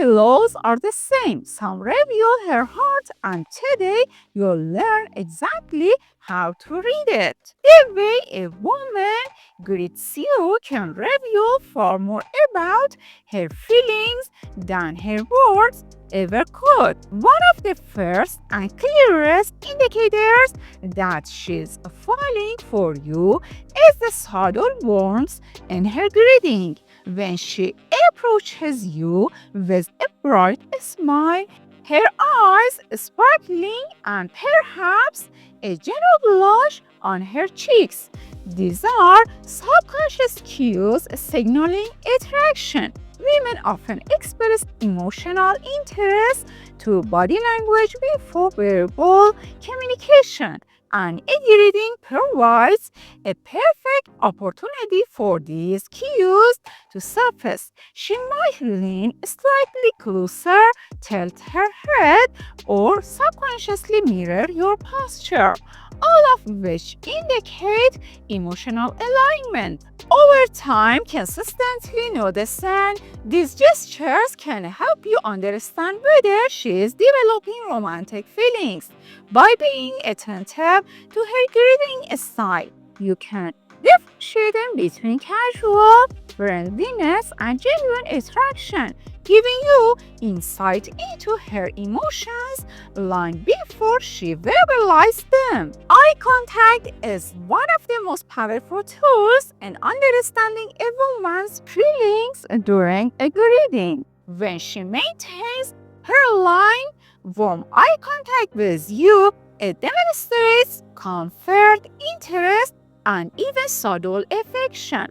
hellos are the same. Some reveal her heart, and today you'll learn exactly how to read it. The way a woman greets you can reveal far more about her feelings than her words ever could. One of the first and clearest indicators that she's falling for you is the subtle warmth in her greeting. When she approaches you with a bright smile, her eyes sparkling, and perhaps a gentle blush on her cheeks. These are subconscious cues signaling attraction. Women often express emotional interest through body language before verbal communication, and a reading provides a perfect opportunity for these cues to surface. She might lean slightly closer, tilt her head, or subconsciously mirror your posture, all of which indicate emotional alignment. Over time, consistently noticing these gestures can help you understand whether she is developing romantic feelings. By being attentive to her greeting style, you can differentiate between casual friendliness and genuine attraction, giving you insight into her emotions long before she verbalized them. Eye contact is one of the most powerful tools in understanding a woman's feelings during a greeting. When she maintains her line, warm eye contact with you, it demonstrates comfort, interest, and even subtle affection.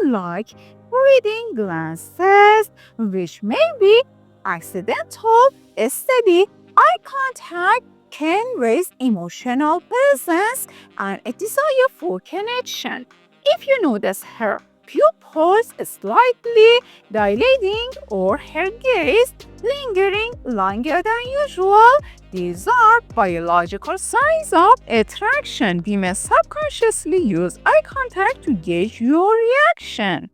Unlike reading glances, which may be accidental, steady eye contact can raise emotional presence and a desire for connection. If you notice her pupils slightly dilating or her gaze lingering longer than usual, these are biological signs of attraction. We may subconsciously use eye contact to gauge your reaction.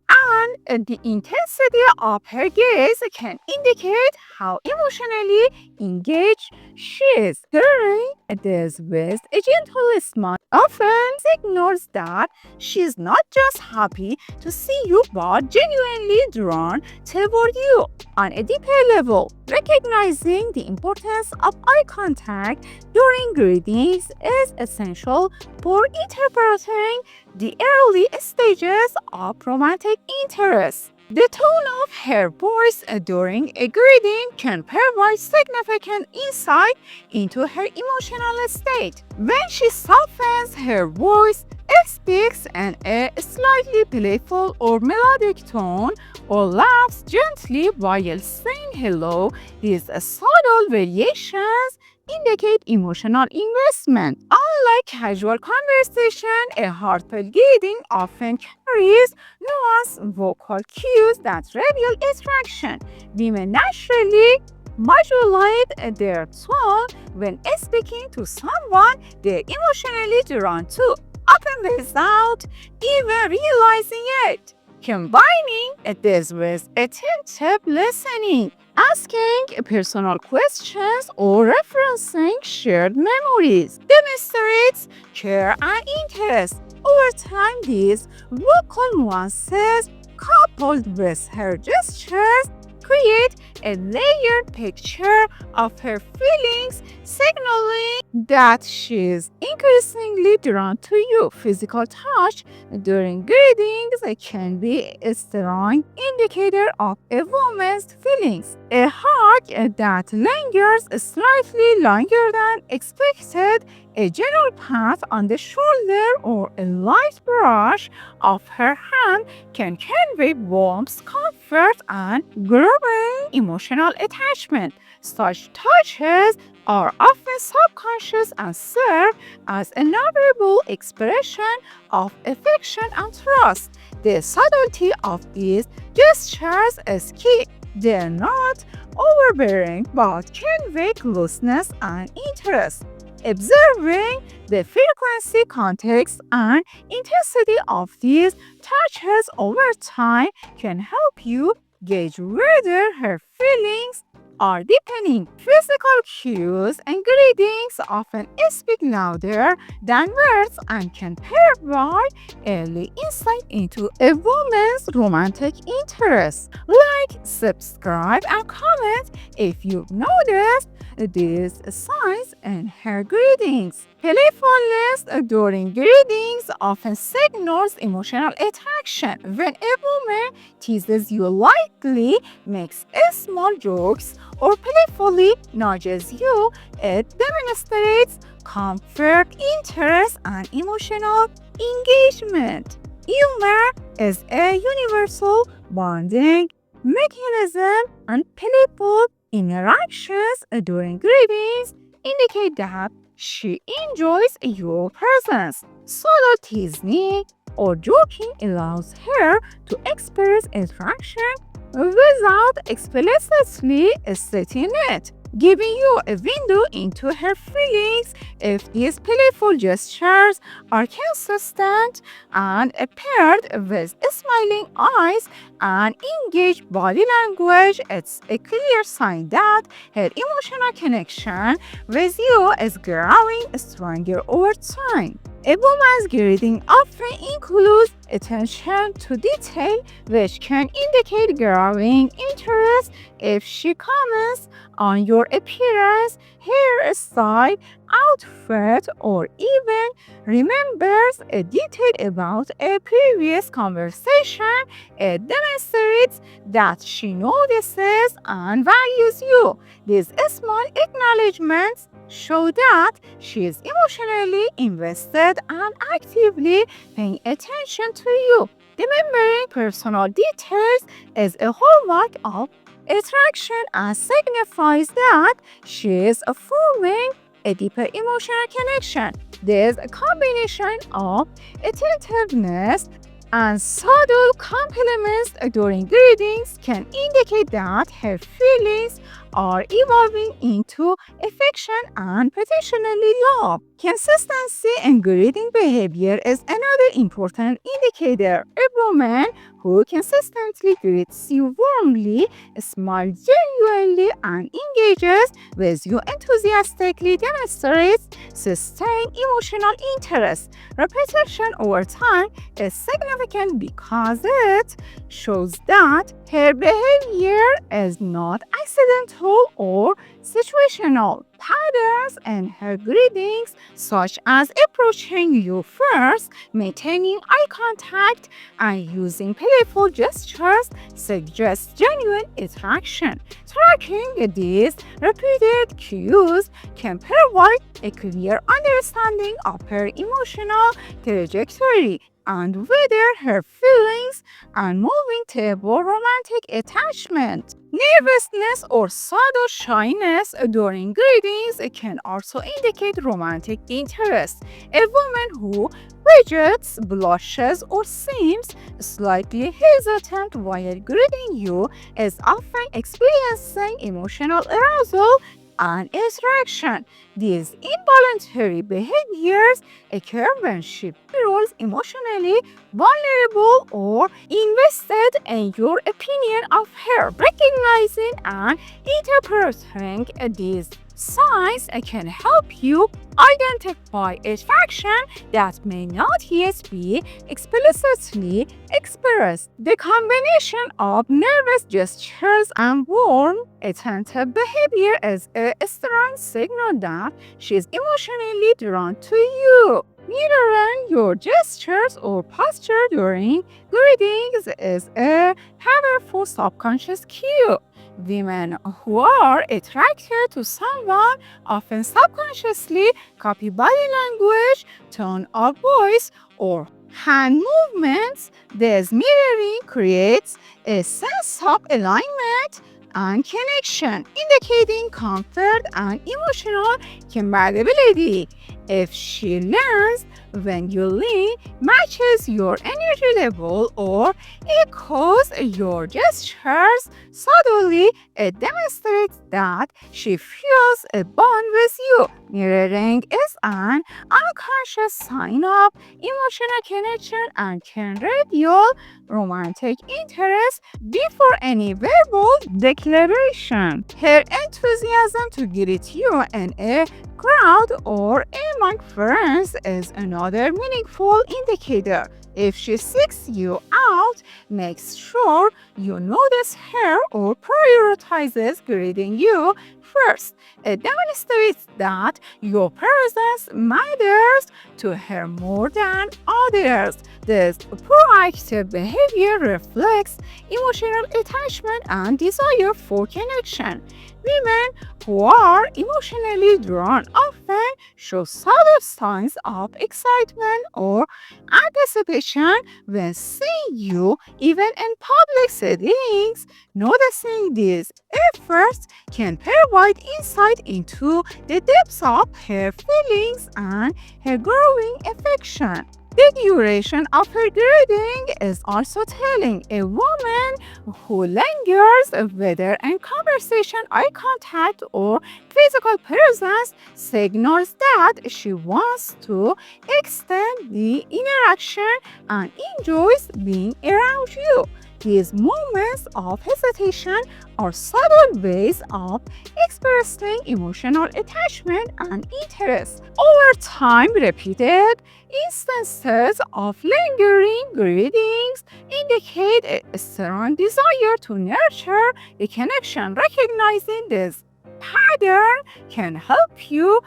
And the intensity of her gaze can indicate how emotionally engaged she is. During this with a gentle smile often signals that she's not just happy to see you but genuinely drawn toward you. On a deeper level, recognizing the importance of eye contact during greetings is essential for interpreting the early stages of romantic interest. The tone of her voice during a greeting can provide significant insight into her emotional state. When she softens her voice, speaks in a slightly playful or melodic tone, or laughs gently while saying hello, these subtle variations indicate emotional investment. Unlike casual conversation, a heartfelt greeting often carries nuanced vocal cues that reveal attraction. Women naturally modulate their tone when speaking to someone they're emotionally drawn to, often without even realizing it. Combining this with attentive listening, asking personal questions, or referencing shared memories demonstrates care and interest. Over time, these vocal nuances, coupled with her gestures, create a layered picture of her feelings, signaling that she's increasingly drawn to you. Physical touch during greetings can be a strong indicator of a woman's feelings. A hug that lingers slightly longer than expected, a gentle pat on the shoulder, or a light brush of her hand can convey warmth, comfort, and growing emotional attachment. Such touches are often subconscious and serve as a nonverbal expression of affection and trust. The subtlety of these gestures is key. They're not overbearing but convey closeness and interest. Observing the frequency, context, and intensity of these touches over time can help you gauge whether her feelings are deepening. Physical cues and greetings often speak louder than words and can provide early insight into a woman's romantic interests. Like, subscribe, and comment if you've noticed these signs in her greetings. Playfulness during greetings often signals emotional attraction. When a woman teases you lightly, makes small jokes, or playfully nudges you, it demonstrates comfort, interest, and emotional engagement. Humor is a universal bonding mechanism, and playful interactions during greetings indicate that she enjoys your presence. Subtle teasing or joking allows her to express attraction without explicitly stating it, giving you a window into her feelings. If these playful gestures are consistent and paired with smiling eyes and engaged body language, it's a clear sign that her emotional connection with you is growing stronger over time. A woman's greeting often includes attention to detail, which can indicate growing interest. If she comments on your appearance, hairstyle, outfit, or even remembers a detail about a previous conversation, it demonstrates that she notices and values you. These small acknowledgments show that she is emotionally invested and actively paying attention to you. Remembering personal details is a hallmark of attraction and signifies that she is forming a deeper emotional connection. This combination of attentiveness and subtle compliments during greetings can indicate that her feelings are evolving into affection and potentially love. Consistency in greeting behavior is another important indicator. A woman who consistently greets you warmly, smiles genuinely, and engages with you enthusiastically demonstrates sustained emotional interest. Repetition over time is significant because it shows that her behavior is not accidental or situational. Patterns in her greetings, such as approaching you first, maintaining eye contact, and using playful gestures, suggest genuine attraction. Tracking these repeated cues can provide a clear understanding of her emotional trajectory and whether her feelings are moving toward romantic attachment. Nervousness or subtle shyness during greetings can also indicate romantic interest. A woman who fidgets, blushes, or seems slightly hesitant while greeting you is often experiencing emotional arousal and attraction. These involuntary behaviors occur when she feels emotionally vulnerable or invested in your opinion of her. Recognizing and interpreting these signs can help you identify attraction that may not yet be explicitly expressed. The combination of nervous gestures and warm, attentive behavior is a strong signal that she is emotionally drawn to you. Mirroring your gestures or posture during greetings is a powerful subconscious cue. Women who are attracted to someone often subconsciously copy body language, tone of voice, or hand movements. This mirroring creates a sense of alignment and connection, indicating comfort and emotional compatibility. If she learns when you lean, matches your energy level or echoes your gestures. Suddenly, it demonstrates that she feels a bond with you. Mirroring is an unconscious sign of emotional connection and can reveal romantic interest before any verbal declaration. Her enthusiasm to greet you in a crowd or among friends is another meaningful indicator. If she seeks you out, make sure you notice her or prioritizes greeting you first. It demonstrates that your presence matters to her more than others. This proactive behavior reflects emotional attachment and desire for connection. Women who are emotionally drawn often show subtle signs of excitement or anticipation when seeing you, even in public settings. Noticing these efforts can provide insight into the depths of her feelings and her growing affection. The duration of her greeting is also telling. A woman who lingers, whether in conversation, eye contact, or physical presence, signals that she wants to extend the interaction and enjoys being around you. These moments of hesitation are subtle ways of expressing emotional attachment and interest. Over time, repeated instances of lingering greetings indicate a strong desire to nurture a connection. Recognizing this pattern can help you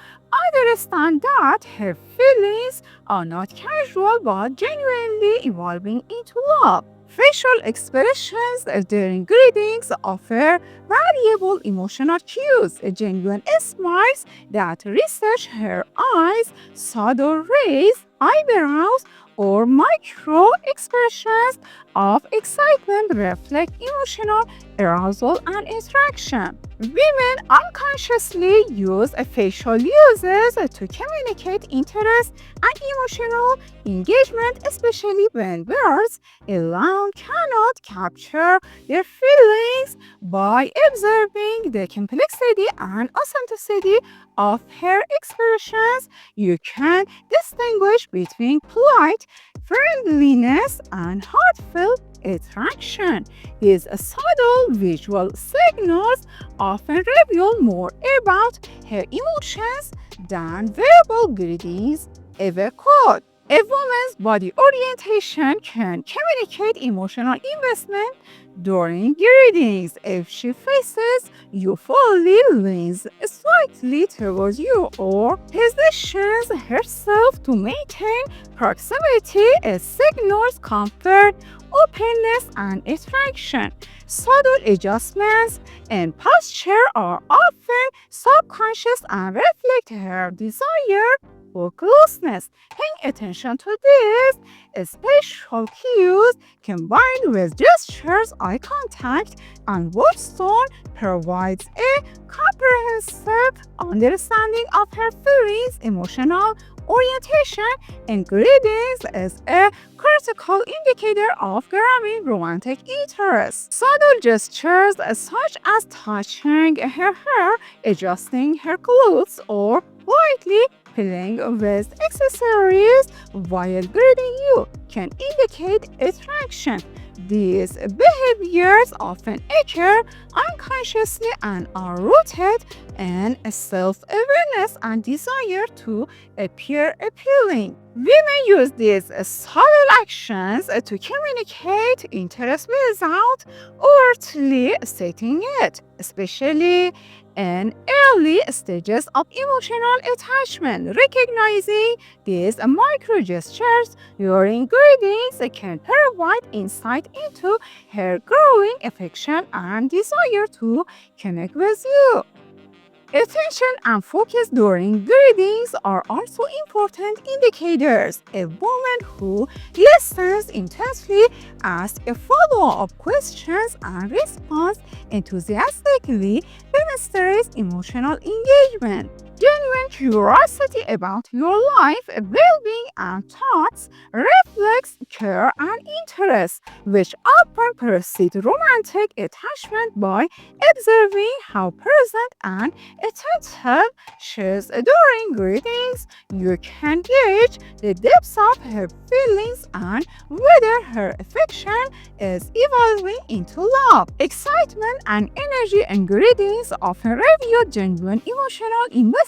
understand that her feelings are not casual but genuinely evolving into love. Facial expressions during greetings offer variable emotional cues. Genuine smiles that research her eyes, subtle raised eyebrows, or micro expressions of excitement reflect emotional arousal and attraction. Women unconsciously use facial uses to communicate interest and emotional engagement, especially when words alone cannot capture their feelings. By observing the complexity and authenticity of her expressions, you can distinguish between polite friendliness and heartfelt attraction. These subtle visual signals often reveal more about her emotions than verbal greetings ever could. A woman's body orientation can communicate emotional investment during greetings. If she faces you fully, leans slightly towards you, or positions herself to maintain proximity, it signals comfort, openness, and attraction. Subtle adjustments in posture are often subconscious and reflect her desire for closeness. Paying attention to these special cues combined with gestures, eye contact, and voice tone provides a comprehensive understanding of her feelings, emotional orientation, and greetings is a critical indicator of growing romantic interest. Subtle gestures such as touching her hair, adjusting her clothes, or politely playing with accessories while greeting you can indicate attraction. These behaviors often occur unconsciously and are rooted in self-awareness and desire to appear appealing. Women use these subtle actions to communicate interest without overtly stating it, especially in early stages of emotional attachment. Recognizing these micro gestures during greetings can provide insight into her growing affection and desire to connect with you. Attention and focus during greetings are also important indicators. A woman who listens intensely, asks follow-up questions, and responds enthusiastically likely demonstrates emotional engagement. Genuine curiosity about your life, well-being, and thoughts reflects care and interest, which often precede romantic attachment by observing how present and attentive she is during greetings. You can gauge the depth of her feelings and whether her affection is evolving into love. Excitement and energy in greetings often reveal genuine emotional investment.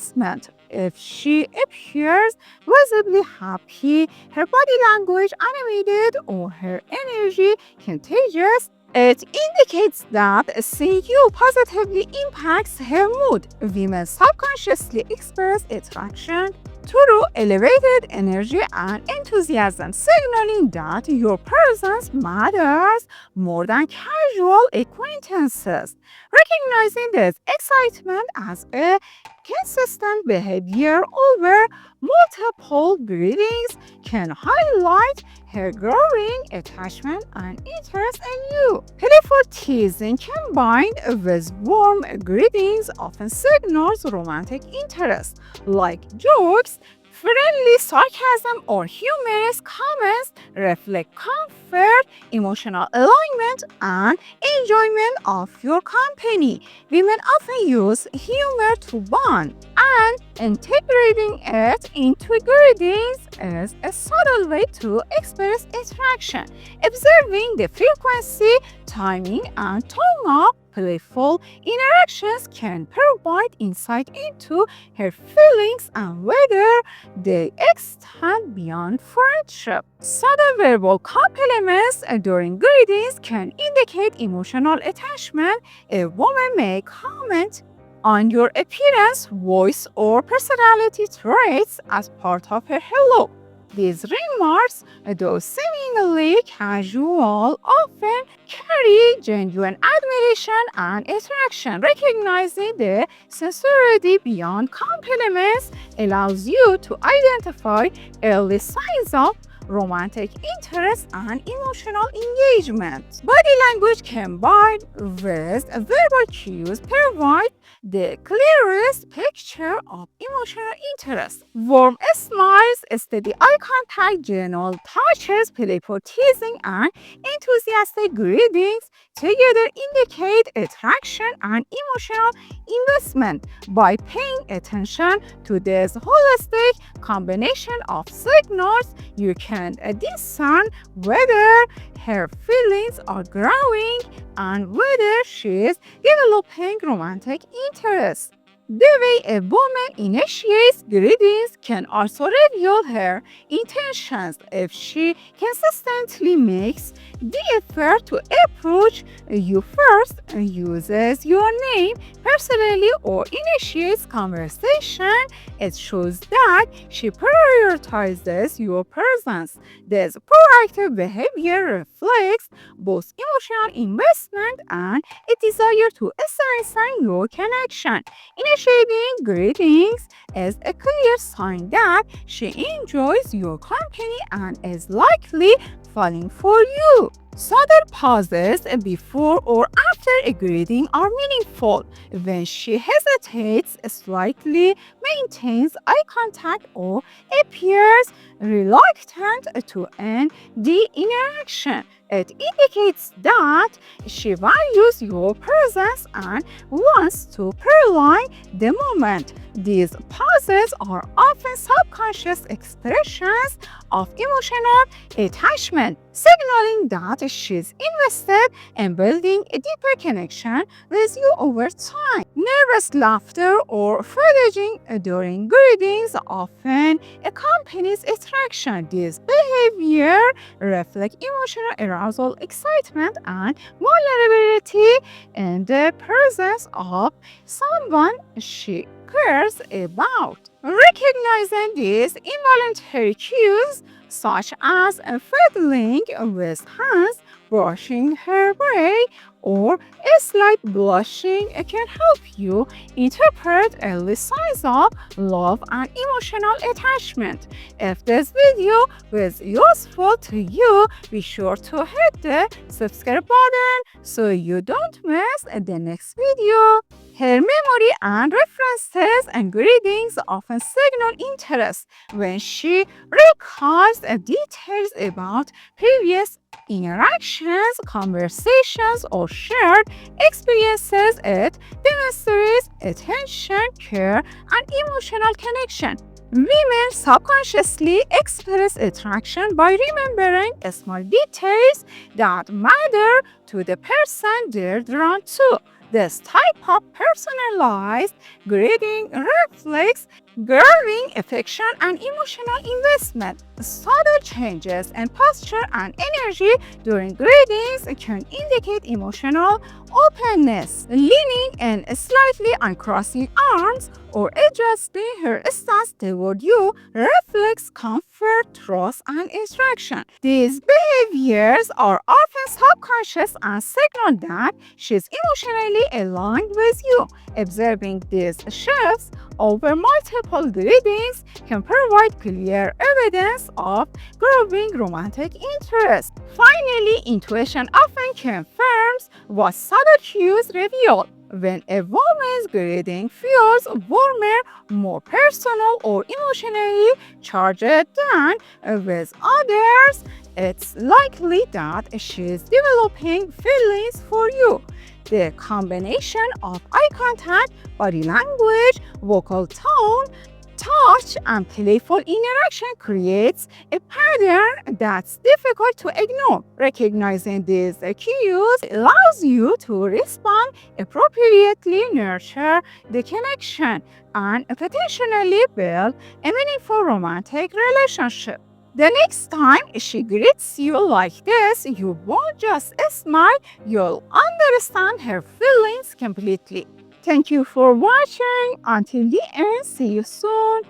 If she appears visibly happy, her body language animated, or her energy contagious, it indicates that seeing you positively impacts her mood. Women subconsciously express attraction through elevated energy and enthusiasm, signaling that your presence matters more than casual acquaintances. Recognizing this excitement as a consistent behavior over multiple greetings can highlight her growing attachment and interest in you. Playful teasing combined with warm greetings often signals romantic interest, like jokes, friendly sarcasm, or humorous comments reflect comfort, emotional alignment, and enjoyment of your company. Women often use humor to bond, and integrating it into greetings is a subtle way to express attraction. Observing the frequency, timing, and tone of playful interactions can provide insight into her feelings and whether they extend beyond friendship. Subtle verbal compliments during greetings can indicate emotional attachment. A woman may comment on your appearance, voice, or personality traits as part of her hello. These remarks, though seemingly casual, often carry genuine admiration and attraction. Recognizing the sincerity beyond compliments allows you to identify early signs of romantic interest and emotional engagement. Body language combined with verbal cues provide the clearest picture of emotional interest. Warm smiles, steady eye contact, gentle touches, playful teasing, and enthusiastic greetings together indicate attraction and emotional investment. By paying attention to this holistic combination of signals, you can discern whether her feelings are growing and whether she is developing romantic interest. The way a woman initiates greetings can also reveal her intentions. If she consistently makes the effort to approach you first, uses your name personally, or initiates conversation, it shows that she prioritizes your presence. This proactive behavior reflects both emotional investment and a desire to strengthen your connection. Initiating greetings is a clear sign that she enjoys your company and is likely falling for you. Subtle pauses before or after a greeting are meaningful. When she hesitates slightly, maintains eye contact, or appears reluctant to end the interaction, it indicates that she values your presence and wants to prolong the moment. These pauses are often subconscious expressions of emotional attachment, signaling that she's invested in building a deeper connection with you over time. Nervous laughter or fidgeting during greetings often accompanies attraction. This behavior reflects emotional arousal, excitement, and vulnerability in the presence of someone she cares about. Recognizing these involuntary cues, such as fiddling with hands, brushing her hair, or a slight blushing can help you interpret early signs of love and emotional attachment. If this video was useful to you, be sure to hit the subscribe button so you don't miss the next video. Her memory and references and greetings often signal interest when she recalls details about previous interactions, conversations, or shared experiences. It demonstrates attention, care, and emotional connection. Women subconsciously express attraction by remembering small details that matter to the person they're drawn to. This type of personalized greeting reflects growing affection and emotional investment. Subtle changes in posture and energy during greetings can indicate emotional openness. Leaning in slightly and crossing arms or adjusting her stance toward you reflects comfort, trust, and interaction. These behaviors are often subconscious and signal that she's emotionally aligned with you. Observing these shifts over multiple greetings can provide clear evidence of growing romantic interest. Finally, intuition often confirms what subtle cues reveal. When a woman's greeting feels warmer, more personal, or emotionally charged than with others, it's likely that she's developing feelings for you. The combination of eye contact, body language, vocal tone, touch, and playful interaction creates a pattern that's difficult to ignore. Recognizing these cues allows you to respond appropriately, nurture the connection, and potentially build a meaningful romantic relationship. The next time she greets you like this, you won't just smile, you'll understand her feelings completely. Thank you for watching. Until the end, see you soon.